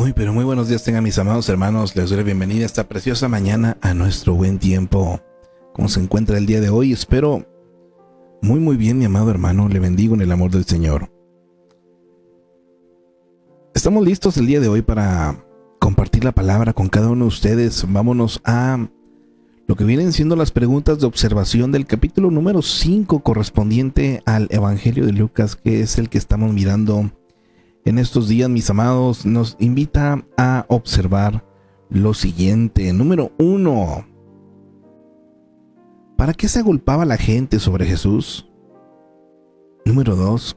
Muy, pero muy buenos días tengan mis amados hermanos. Les doy la bienvenida esta preciosa mañana a nuestro buen tiempo. ¿Cómo se encuentra el día de hoy? Espero muy bien, mi amado hermano. Le bendigo en el amor del Señor. Estamos listos el día de hoy para compartir la palabra con cada uno de ustedes. Vámonos a lo que vienen siendo las preguntas de observación del capítulo número 5 correspondiente al Evangelio de Lucas, que es el que estamos mirando en estos días, mis amados. Nos invita a observar lo siguiente. Número 1. ¿Para qué se agolpaba la gente sobre Jesús? Número 2.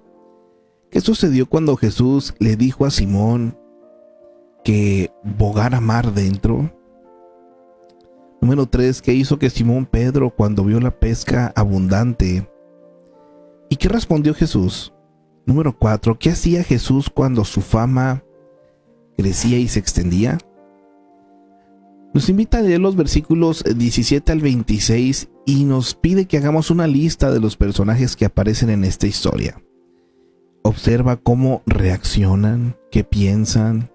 ¿Qué sucedió cuando Jesús le dijo a Simón que bogara mar dentro? Número 3. ¿Qué hizo que Simón Pedro cuando vio la pesca abundante? ¿Y qué respondió Jesús? Número 4. ¿Qué hacía Jesús cuando su fama crecía y se extendía? Nos invita a leer los versículos 17 al 26 y nos pide que hagamos una lista de los personajes que aparecen en esta historia. Observa cómo reaccionan, qué piensan,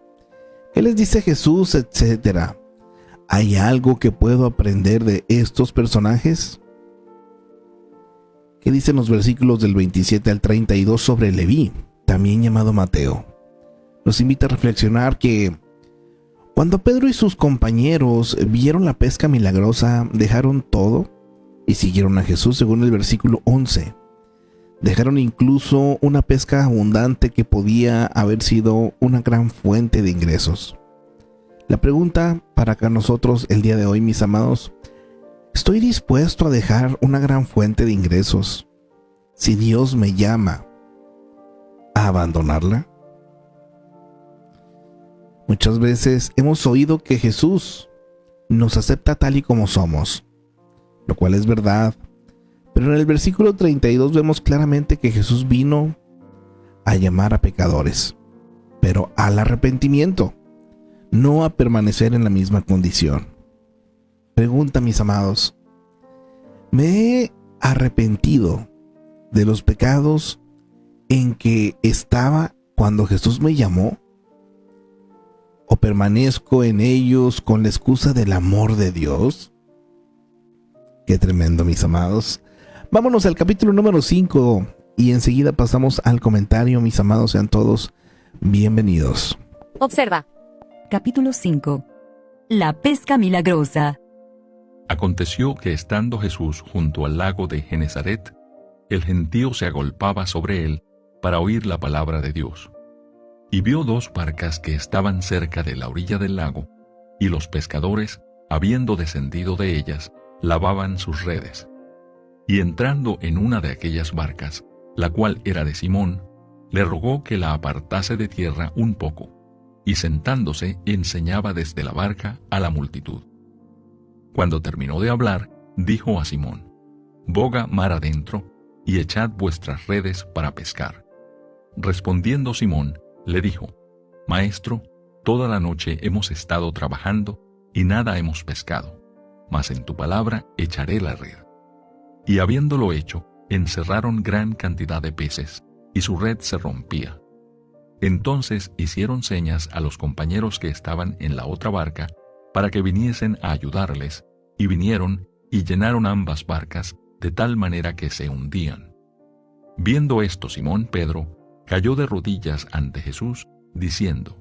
qué les dice Jesús, etc. ¿Hay algo que puedo aprender de estos personajes? ¿Qué dicen los versículos del 27 al 32 sobre Leví, también llamado Mateo? Nos invita a reflexionar que cuando Pedro y sus compañeros vieron la pesca milagrosa, dejaron todo y siguieron a Jesús, según el versículo 11. Dejaron incluso una pesca abundante que podía haber sido una gran fuente de ingresos. La pregunta para acá nosotros el día de hoy, mis amados: ¿estoy dispuesto a dejar una gran fuente de ingresos si Dios me llama a abandonarla? Muchas veces hemos oído que Jesús nos acepta tal y como somos, lo cual es verdad, pero en el versículo 32 vemos claramente que Jesús vino a llamar a pecadores, pero al arrepentimiento, no a permanecer en la misma condición. Pregunta, mis amados: ¿me he arrepentido de los pecados en que estaba cuando Jesús me llamó? ¿O permanezco en ellos con la excusa del amor de Dios? Qué tremendo, mis amados. Vámonos al capítulo número 5 y enseguida pasamos al comentario. Mis amados, sean todos bienvenidos. Observa. Capítulo 5. La pesca milagrosa. Aconteció que estando Jesús junto al lago de Genesaret, el gentío se agolpaba sobre él para oír la palabra de Dios. Y vio dos barcas que estaban cerca de la orilla del lago, y los pescadores, habiendo descendido de ellas, lavaban sus redes. Y entrando en una de aquellas barcas, la cual era de Simón, le rogó que la apartase de tierra un poco, y sentándose enseñaba desde la barca a la multitud. Cuando terminó de hablar, dijo a Simón: boga mar adentro, y echad vuestras redes para pescar. Respondiendo Simón, le dijo: Maestro, toda la noche hemos estado trabajando, y nada hemos pescado, mas en tu palabra echaré la red. Y habiéndolo hecho, encerraron gran cantidad de peces, y su red se rompía. Entonces hicieron señas a los compañeros que estaban en la otra barca, para que viniesen a ayudarles, y vinieron y llenaron ambas barcas, de tal manera que se hundían. Viendo esto, Simón Pedro cayó de rodillas ante Jesús, diciendo: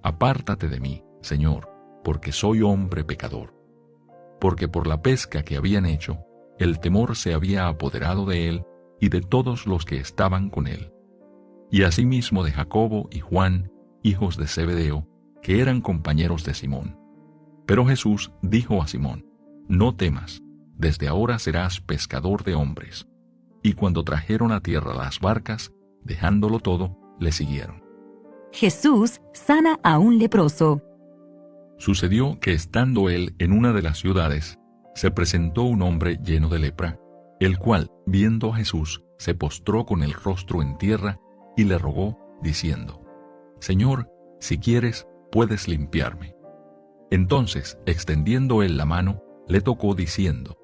Apártate de mí, Señor, porque soy hombre pecador. Porque por la pesca que habían hecho, el temor se había apoderado de él y de todos los que estaban con él. Y asimismo de Jacobo y Juan, hijos de Zebedeo, que eran compañeros de Simón. Pero Jesús dijo a Simón: No temas, desde ahora serás pescador de hombres. Y cuando trajeron a tierra las barcas, dejándolo todo, le siguieron. Jesús sana a un leproso. Sucedió que estando él en una de las ciudades, se presentó un hombre lleno de lepra, el cual, viendo a Jesús, se postró con el rostro en tierra y le rogó, diciendo: Señor, si quieres, puedes limpiarme. Entonces, extendiendo él la mano, le tocó diciendo: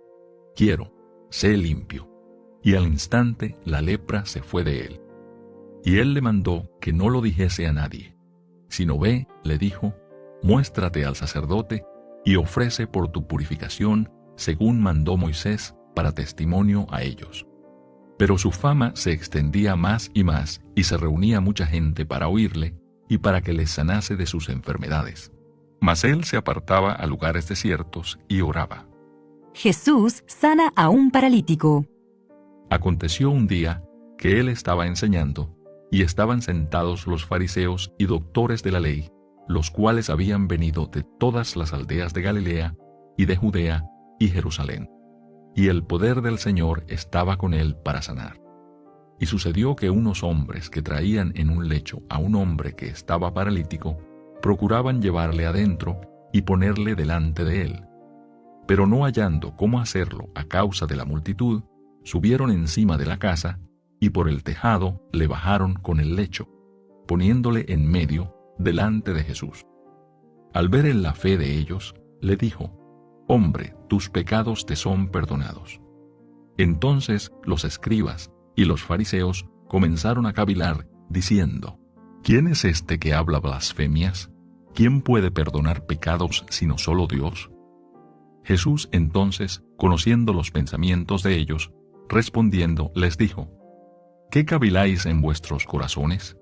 Quiero, sé limpio. Y al instante la lepra se fue de él. Y él le mandó que no lo dijese a nadie, sino ve, le dijo, muéstrate al sacerdote y ofrece por tu purificación, según mandó Moisés, para testimonio a ellos. Pero su fama se extendía más y se reunía mucha gente para oírle y para que les sanase de sus enfermedades. Mas él se apartaba a lugares desiertos y oraba. Jesús sana a un paralítico. Aconteció un día que él estaba enseñando, y estaban sentados los fariseos y doctores de la ley, los cuales habían venido de todas las aldeas de Galilea y de Judea y Jerusalén. Y el poder del Señor estaba con él para sanar. Y sucedió que unos hombres que traían en un lecho a un hombre que estaba paralítico, procuraban llevarle adentro y ponerle delante de él. Pero no hallando cómo hacerlo a causa de la multitud, subieron encima de la casa y por el tejado le bajaron con el lecho, poniéndole en medio delante de Jesús. Al ver en la fe de ellos, le dijo: Hombre, tus pecados te son perdonados. Entonces los escribas y los fariseos comenzaron a cavilar, diciendo: ¿Quién es este que habla blasfemias? ¿Quién puede perdonar pecados sino solo Dios? Jesús entonces, conociendo los pensamientos de ellos, respondiendo, les dijo: ¿Qué caviláis en vuestros corazones?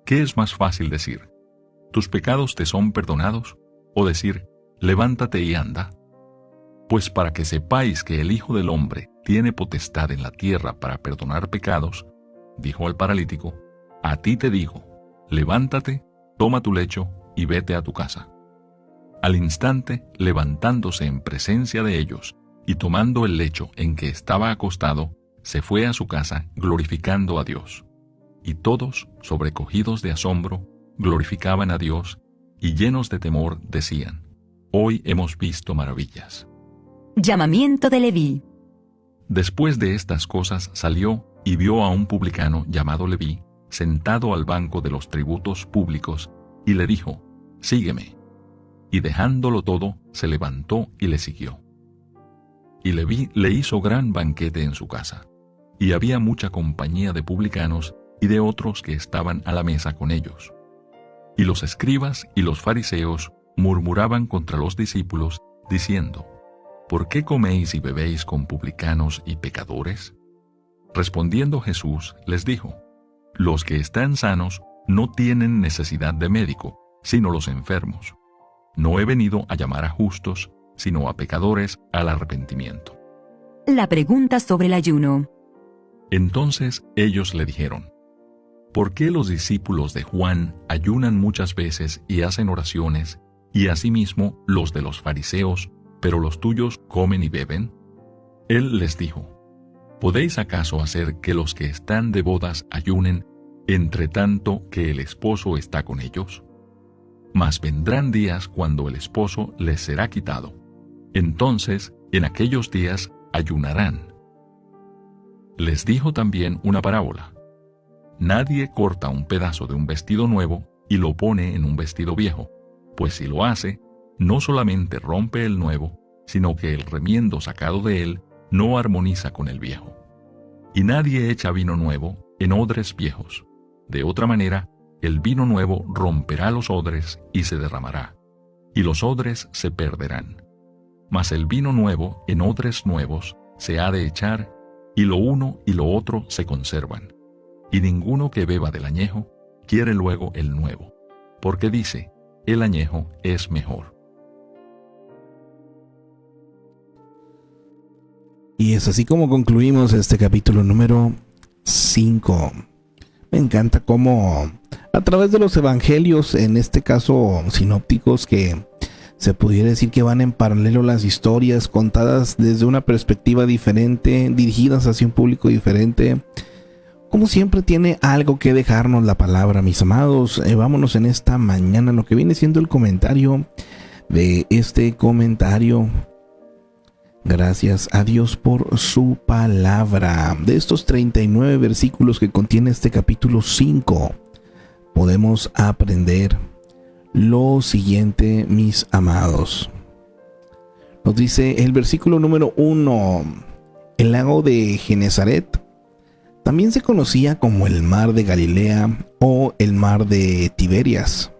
¿Qué es más fácil decir: ¿Tus pecados te son perdonados? O decir: levántate y anda. Pues para que sepáis que el Hijo del Hombre tiene potestad en la tierra para perdonar pecados, dijo al paralítico: a ti te digo, levántate, toma tu lecho y vete a tu casa. Al instante, levantándose en presencia de ellos y tomando el lecho en que estaba acostado, se fue a su casa glorificando a Dios. Y todos, sobrecogidos de asombro, glorificaban a Dios y llenos de temor decían: Hoy hemos visto maravillas. Llamamiento de Leví. Después de estas cosas salió y vio a un publicano llamado Leví sentado al banco de los tributos públicos y le dijo: Sígueme. Y dejándolo todo, se levantó y le siguió. Y Leví le hizo gran banquete en su casa, y había mucha compañía de publicanos y de otros que estaban a la mesa con ellos. Y los escribas y los fariseos murmuraban contra los discípulos, diciendo: ¿Por qué coméis y bebéis con publicanos y pecadores? Respondiendo Jesús les dijo: Los que están sanos no tienen necesidad de médico, sino los enfermos. No he venido a llamar a justos, sino a pecadores al arrepentimiento. La pregunta sobre el ayuno. Entonces ellos le dijeron: ¿Por qué los discípulos de Juan ayunan muchas veces y hacen oraciones, y asimismo los de los fariseos, pero los tuyos comen y beben? Él les dijo: ¿Podéis acaso hacer que los que están de bodas ayunen, entre tanto que el esposo está con ellos? Mas vendrán días cuando el esposo les será quitado. Entonces, en aquellos días ayunarán. Les dijo también una parábola: Nadie corta un pedazo de un vestido nuevo y lo pone en un vestido viejo, pues si lo hace, no solamente rompe el nuevo, sino que el remiendo sacado de él no armoniza con el viejo. Y nadie echa vino nuevo en odres viejos. De otra manera, el vino nuevo romperá los odres y se derramará, y los odres se perderán. Mas el vino nuevo en odres nuevos se ha de echar, y lo uno y lo otro se conservan. Y ninguno que beba del añejo quiere luego el nuevo, porque dice: el añejo es mejor. Y es así como concluimos este capítulo número 5. Me encanta cómo a través de los evangelios, en este caso sinópticos, que se pudiera decir que van en paralelo las historias contadas desde una perspectiva diferente, dirigidas hacia un público diferente, como siempre tiene algo que dejarnos la palabra, mis amados. Vámonos en esta mañana a lo que viene siendo el comentario de este comentario. Gracias a Dios por su palabra. De estos 39 versículos que contiene este capítulo 5, podemos aprender lo siguiente, mis amados. Nos dice el versículo número 1: el lago de Genesaret también se conocía como el mar de Galilea o el mar de Tiberias.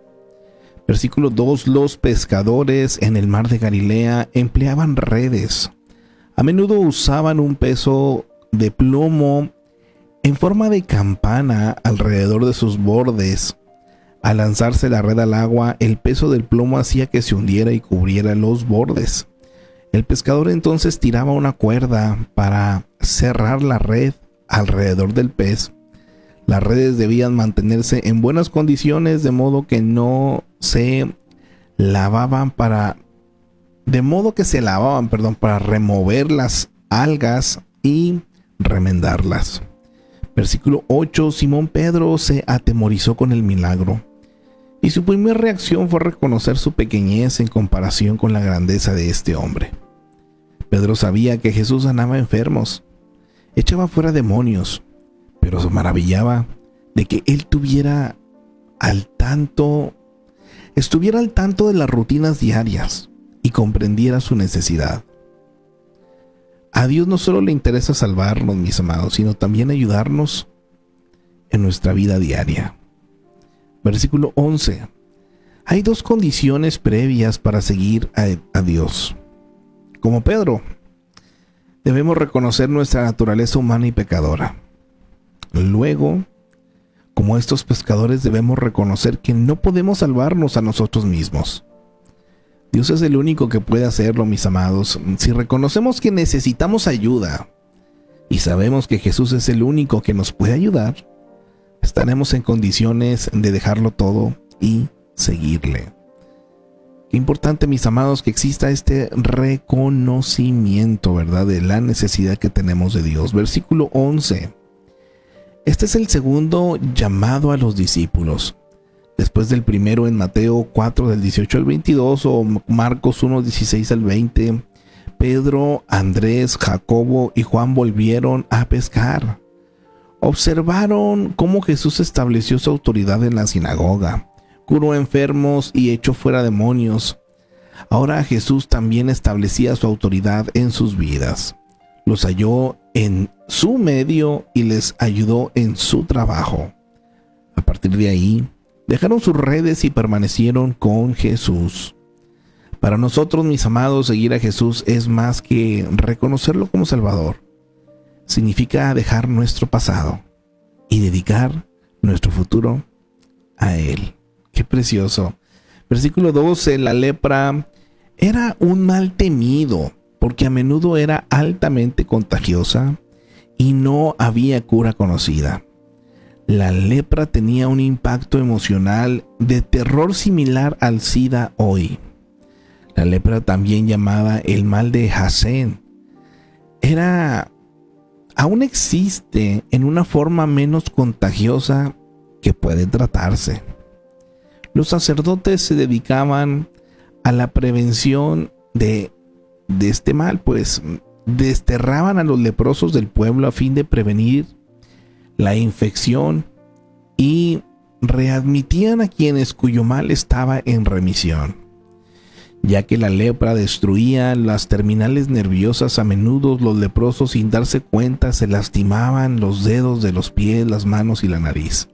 Versículo 2: los pescadores en el mar de Galilea empleaban redes. A menudo usaban un peso de plomo en forma de campana alrededor de sus bordes. Al lanzarse la red al agua, el peso del plomo hacía que se hundiera y cubriera los bordes. El pescador entonces tiraba una cuerda para cerrar la red alrededor del pez. Las redes debían mantenerse en buenas condiciones de modo que se lavaban para remover las algas y remendarlas. Versículo 8: Simón Pedro se atemorizó con el milagro, y su primera reacción fue reconocer su pequeñez en comparación con la grandeza de este hombre. Pedro sabía que Jesús sanaba enfermos, echaba fuera demonios, pero se maravillaba de que él estuviera al tanto de las rutinas diarias y comprendiera su necesidad. A Dios no solo le interesa salvarnos, mis amados, sino también ayudarnos en nuestra vida diaria. Versículo 11. Hay dos condiciones previas para seguir a Dios. Como Pedro, debemos reconocer nuestra naturaleza humana y pecadora. Luego, como estos pescadores, debemos reconocer que no podemos salvarnos a nosotros mismos. Dios es el único que puede hacerlo, mis amados. Si reconocemos que necesitamos ayuda y sabemos que Jesús es el único que nos puede ayudar, estaremos en condiciones de dejarlo todo y seguirle. Qué importante, mis amados, que exista este reconocimiento, ¿verdad?, de la necesidad que tenemos de Dios. Versículo 11. Este es el segundo llamado a los discípulos. Después del primero en Mateo 4 del 18 al 22 o Marcos 1 16 al 20, Pedro, Andrés, Jacobo y Juan volvieron a pescar. Observaron cómo Jesús estableció su autoridad en la sinagoga, curó enfermos y echó fuera demonios. Ahora Jesús también establecía su autoridad en sus vidas. Los halló en su medio y les ayudó en su trabajo. A partir de ahí, dejaron sus redes y permanecieron con Jesús. Para nosotros, mis amados, seguir a Jesús es más que reconocerlo como Salvador. Significa dejar nuestro pasado y dedicar nuestro futuro a Él. ¡Qué precioso! Versículo 12. La lepra era un mal temido porque a menudo era altamente contagiosa y no había cura conocida. La lepra tenía un impacto emocional de terror similar al SIDA hoy. La lepra, también llamada el mal de Hasén, aún existe en una forma menos contagiosa que puede tratarse. Los sacerdotes se dedicaban a la prevención de este mal, pues desterraban a los leprosos del pueblo a fin de prevenir la infección y readmitían a quienes cuyo mal estaba en remisión. Ya que la lepra destruía las terminales nerviosas, a menudo los leprosos, sin darse cuenta, se lastimaban los dedos de los pies, las manos y la nariz.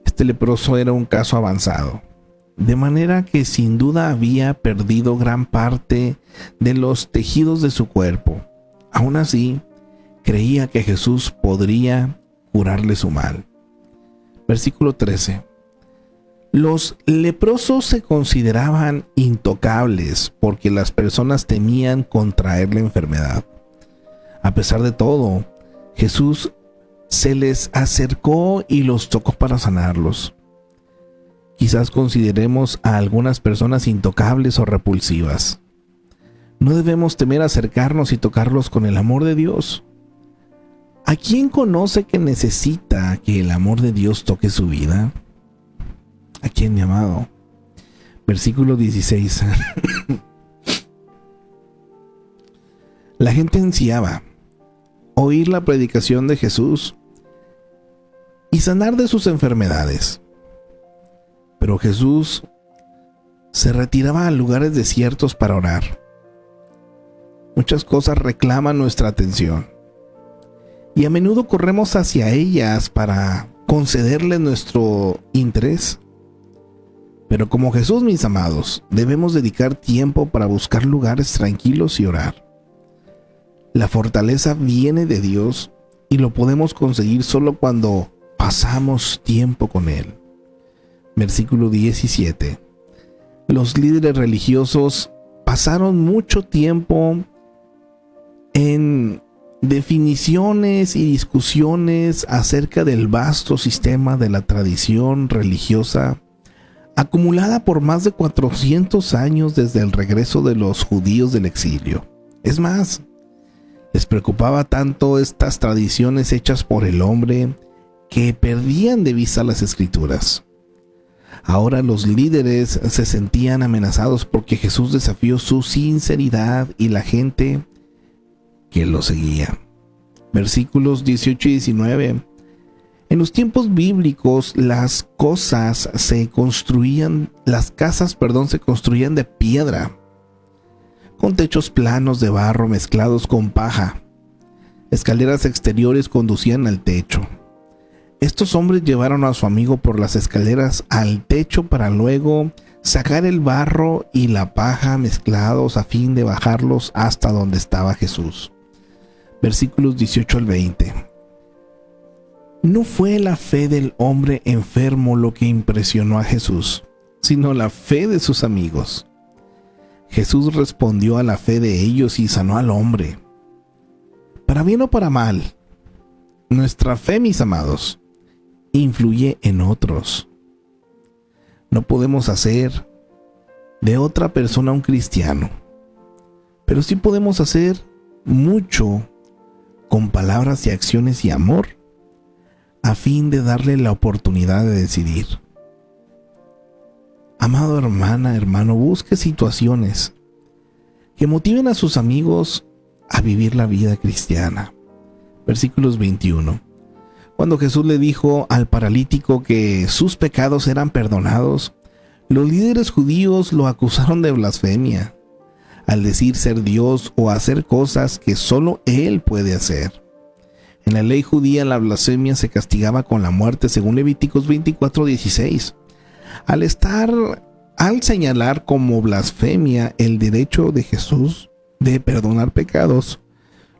Este leproso era un caso avanzado, de manera que sin duda había perdido gran parte de los tejidos de su cuerpo. Aún así, creía que Jesús podría curarle su mal. Versículo 13. Los leprosos se consideraban intocables porque las personas temían contraer la enfermedad. A pesar de todo, Jesús se les acercó y los tocó para sanarlos. Quizás consideremos a algunas personas intocables o repulsivas. No debemos temer acercarnos y tocarlos con el amor de Dios. ¿A quién conoce que necesita que el amor de Dios toque su vida? ¿A quién, mi amado? Versículo 16. La gente ansiaba oír la predicación de Jesús y sanar de sus enfermedades. Pero Jesús se retiraba a lugares desiertos para orar. Muchas cosas reclaman nuestra atención y a menudo corremos hacia ellas para concederles nuestro interés. Pero como Jesús, mis amados, debemos dedicar tiempo para buscar lugares tranquilos y orar. La fortaleza viene de Dios y lo podemos conseguir solo cuando pasamos tiempo con Él. Versículo 17. Los líderes religiosos pasaron mucho tiempo en definiciones y discusiones acerca del vasto sistema de la tradición religiosa acumulada por más de 400 años desde el regreso de los judíos del exilio. Es más, les preocupaba tanto estas tradiciones hechas por el hombre que perdían de vista las escrituras. Ahora los líderes se sentían amenazados porque Jesús desafió su sinceridad y la gente que lo seguía. Versículos 18 y 19. En los tiempos bíblicos las casas se construían de piedra, con techos planos de barro mezclados con paja. Escaleras exteriores conducían al techo. Estos hombres llevaron a su amigo por las escaleras al techo para luego sacar el barro y la paja mezclados a fin de bajarlos hasta donde estaba Jesús. Versículos 18 al 20. No fue la fe del hombre enfermo lo que impresionó a Jesús, sino la fe de sus amigos. Jesús respondió a la fe de ellos y sanó al hombre. Para bien o para mal, nuestra fe, mis amados, influye en otros. No podemos hacer de otra persona un cristiano, pero sí podemos hacer mucho con palabras y acciones y amor a fin de darle la oportunidad de decidir. Amado hermana, hermano, busque situaciones que motiven a sus amigos a vivir la vida cristiana. Versículos 21. Cuando Jesús le dijo al paralítico que sus pecados eran perdonados, los líderes judíos lo acusaron de blasfemia, al decir ser Dios o hacer cosas que solo Él puede hacer. En la ley judía la blasfemia se castigaba con la muerte según Levíticos 24:16. Al señalar como blasfemia el derecho de Jesús de perdonar pecados,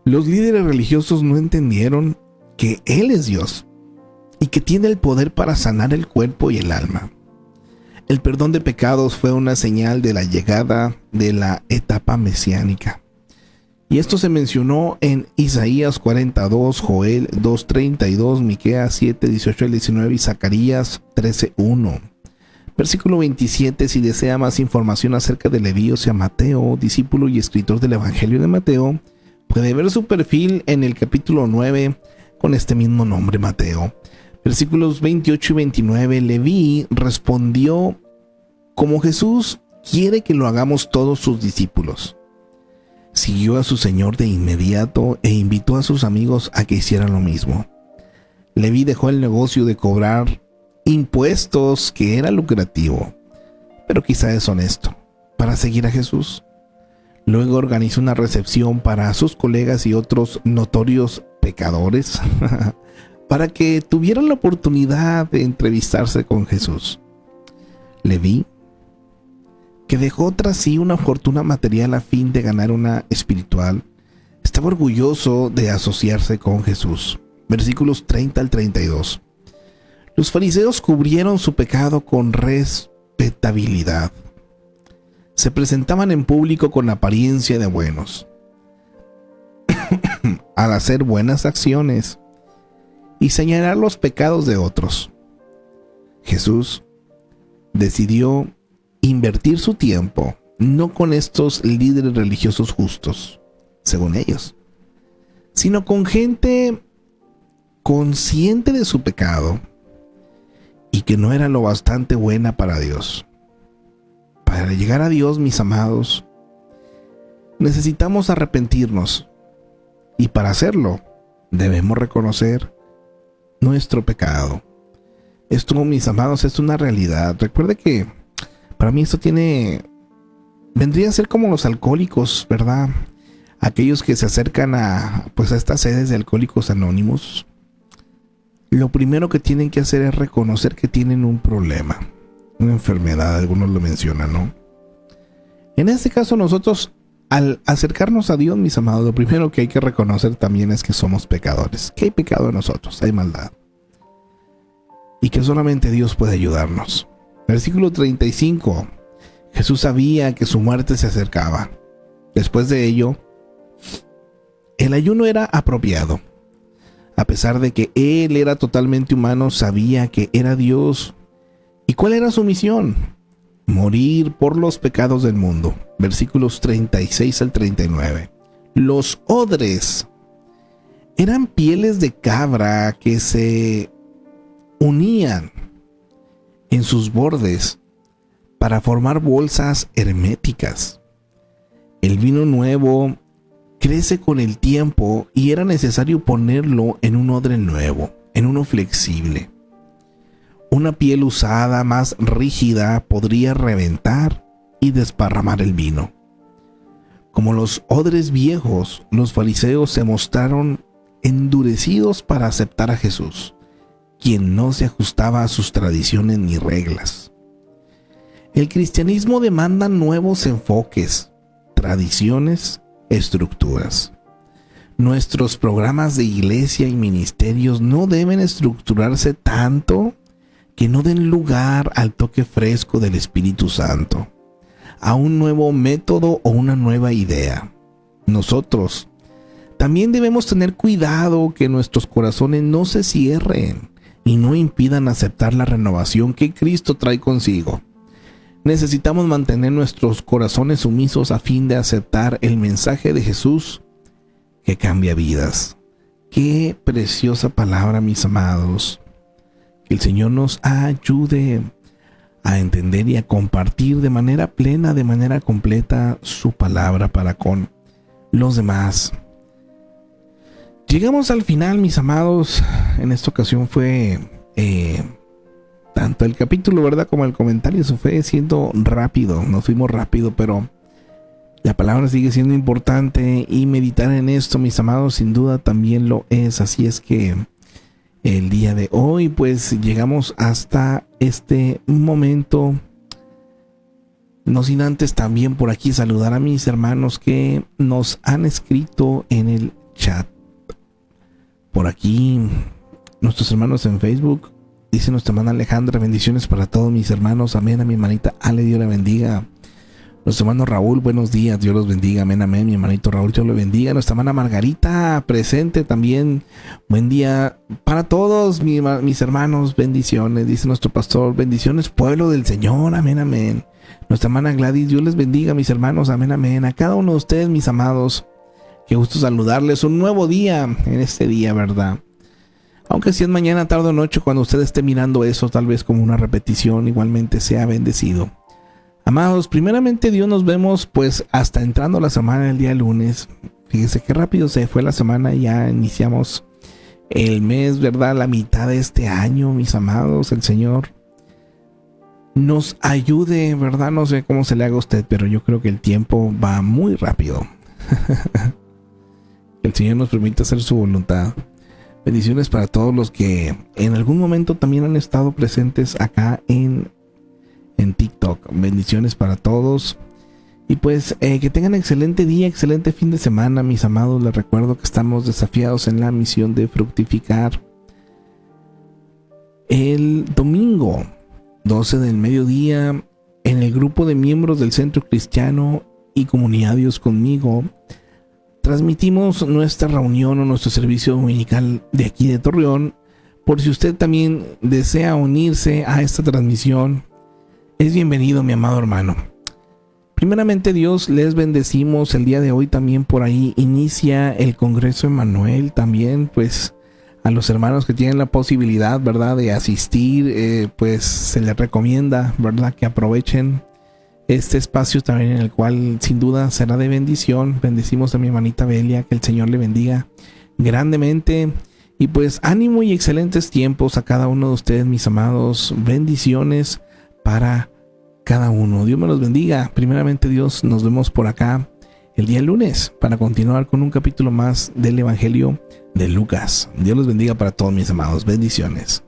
los líderes religiosos no entendieron que Él es Dios y que tiene el poder para sanar el cuerpo y el alma. El perdón de pecados fue una señal de la llegada de la etapa mesiánica. Y esto se mencionó en Isaías 42, Joel 2:32, Miqueas 7:18 al 19 y Zacarías 13:1. Versículo 27, si desea más información acerca de Leví, o sea Mateo, discípulo y escritor del Evangelio de Mateo, puede ver su perfil en el capítulo 9 con este mismo nombre, Mateo. Versículos 28 y 29, Leví respondió: como Jesús quiere que lo hagamos todos sus discípulos. Siguió a su Señor de inmediato e invitó a sus amigos a que hicieran lo mismo. Leví dejó el negocio de cobrar impuestos, que era lucrativo, pero quizá deshonesto, para seguir a Jesús. Luego organizó una recepción para sus colegas y otros notorios pecadores para que tuvieran la oportunidad de entrevistarse con Jesús. Leví, que dejó tras sí una fortuna material a fin de ganar una espiritual, estaba orgulloso de asociarse con Jesús. Versículos 30 al 32. Los fariseos cubrieron su pecado con respetabilidad. Se presentaban en público con apariencia de buenos, al hacer buenas acciones y señalar los pecados de otros. Jesús decidió invertir su tiempo no con estos líderes religiosos justos, según ellos, sino con gente consciente de su pecado y que no era lo bastante buena para Dios. Para llegar a Dios, mis amados, necesitamos arrepentirnos, y para hacerlo debemos reconocer nuestro pecado. Esto, mis amados, es una realidad. Recuerde que para mí esto vendría a ser como los alcohólicos, ¿verdad? Aquellos que se acercan a estas sedes de Alcohólicos Anónimos. Lo primero que tienen que hacer es reconocer que tienen un problema. una enfermedad, algunos lo mencionan, ¿no? En este caso nosotros, al acercarnos a Dios, mis amados, lo primero que hay que reconocer también es que somos pecadores, que hay pecado en nosotros, hay maldad, y que solamente Dios puede ayudarnos. Versículo 35, Jesús sabía que su muerte se acercaba. Después de ello, el ayuno era apropiado. A pesar de que Él era totalmente humano, sabía que era Dios. ¿Y cuál era su misión? Morir por los pecados del mundo. Versículos 36 al 39. Los odres eran pieles de cabra que se unían en sus bordes para formar bolsas herméticas. El vino nuevo crece con el tiempo y era necesario ponerlo en un odre nuevo, en uno flexible. Una piel usada más rígida podría reventar y desparramar el vino. Como los odres viejos, los fariseos se mostraron endurecidos para aceptar a Jesús, quien no se ajustaba a sus tradiciones ni reglas. El cristianismo demanda nuevos enfoques, tradiciones, estructuras. Nuestros programas de iglesia y ministerios no deben estructurarse tanto que no den lugar al toque fresco del Espíritu Santo, a un nuevo método o una nueva idea. Nosotros también debemos tener cuidado que nuestros corazones no se cierren y no impidan aceptar la renovación que Cristo trae consigo. Necesitamos mantener nuestros corazones sumisos a fin de aceptar el mensaje de Jesús que cambia vidas. Qué preciosa palabra, mis amados. Que el Señor nos ayude a entender y a compartir de manera plena, de manera completa su palabra para con los demás. Llegamos al final, mis amados. En esta ocasión fue tanto el capítulo, ¿verdad?, como el comentario. Se fue siendo rápido, nos fuimos rápido, pero la palabra sigue siendo importante y meditar en esto, mis amados, sin duda también lo es. Así es que el día de hoy, pues llegamos hasta este momento. No sin antes también por aquí saludar a mis hermanos que nos han escrito en el chat. Por aquí, nuestros hermanos en Facebook. Dice nuestra hermana Alejandra: bendiciones para todos mis hermanos. Amén. A mi hermanita Ale, Dios la bendiga. Nuestro hermano Raúl, buenos días, Dios los bendiga. Amén, amén. Mi hermanito Raúl, Dios lo bendiga. Nuestra hermana Margarita, presente también. Buen día para todos mis hermanos. Bendiciones, dice nuestro pastor. Bendiciones, pueblo del Señor. Amén, amén. Nuestra hermana Gladys, Dios les bendiga, mis hermanos. Amén, amén. A cada uno de ustedes, mis amados, qué gusto saludarles. Un nuevo día en este día, ¿verdad? Aunque si es mañana, tarde o noche, cuando usted esté mirando eso, tal vez como una repetición, igualmente sea bendecido. Amados, primeramente Dios, nos vemos pues hasta entrando la semana el día lunes. Fíjese qué rápido se fue la semana, ya iniciamos el mes, ¿verdad? La mitad de este año, mis amados. El Señor nos ayude, ¿verdad? No sé cómo se le haga a usted, pero yo creo que el tiempo va muy rápido. El Señor nos permite hacer su voluntad. Bendiciones para todos los que en algún momento también han estado presentes acá en TikTok. Bendiciones para todos. Y pues que tengan excelente día, excelente fin de semana, mis amados. Les recuerdo que estamos desafiados en la misión de fructificar. El domingo 12 del mediodía, en el grupo de miembros del Centro Cristiano y Comunidad Dios Conmigo, transmitimos nuestra reunión o nuestro servicio dominical de aquí de Torreón. Por si usted también desea unirse a esta transmisión, es bienvenido, mi amado hermano. Primeramente Dios, les bendecimos el día de hoy. También por ahí inicia el Congreso Emmanuel. También pues a los hermanos que tienen la posibilidad, ¿verdad?, de asistir, pues se les recomienda, ¿verdad?, que aprovechen este espacio también, en el cual sin duda será de bendición. Bendecimos a mi hermanita Belia, que el Señor le bendiga grandemente. Y pues ánimo y excelentes tiempos a cada uno de ustedes, mis amados. Bendiciones para cada uno. Dios me los bendiga. Primeramente Dios, nos vemos por acá el día lunes para continuar con un capítulo más del Evangelio de Lucas. Dios los bendiga para todos, mis amados. Bendiciones.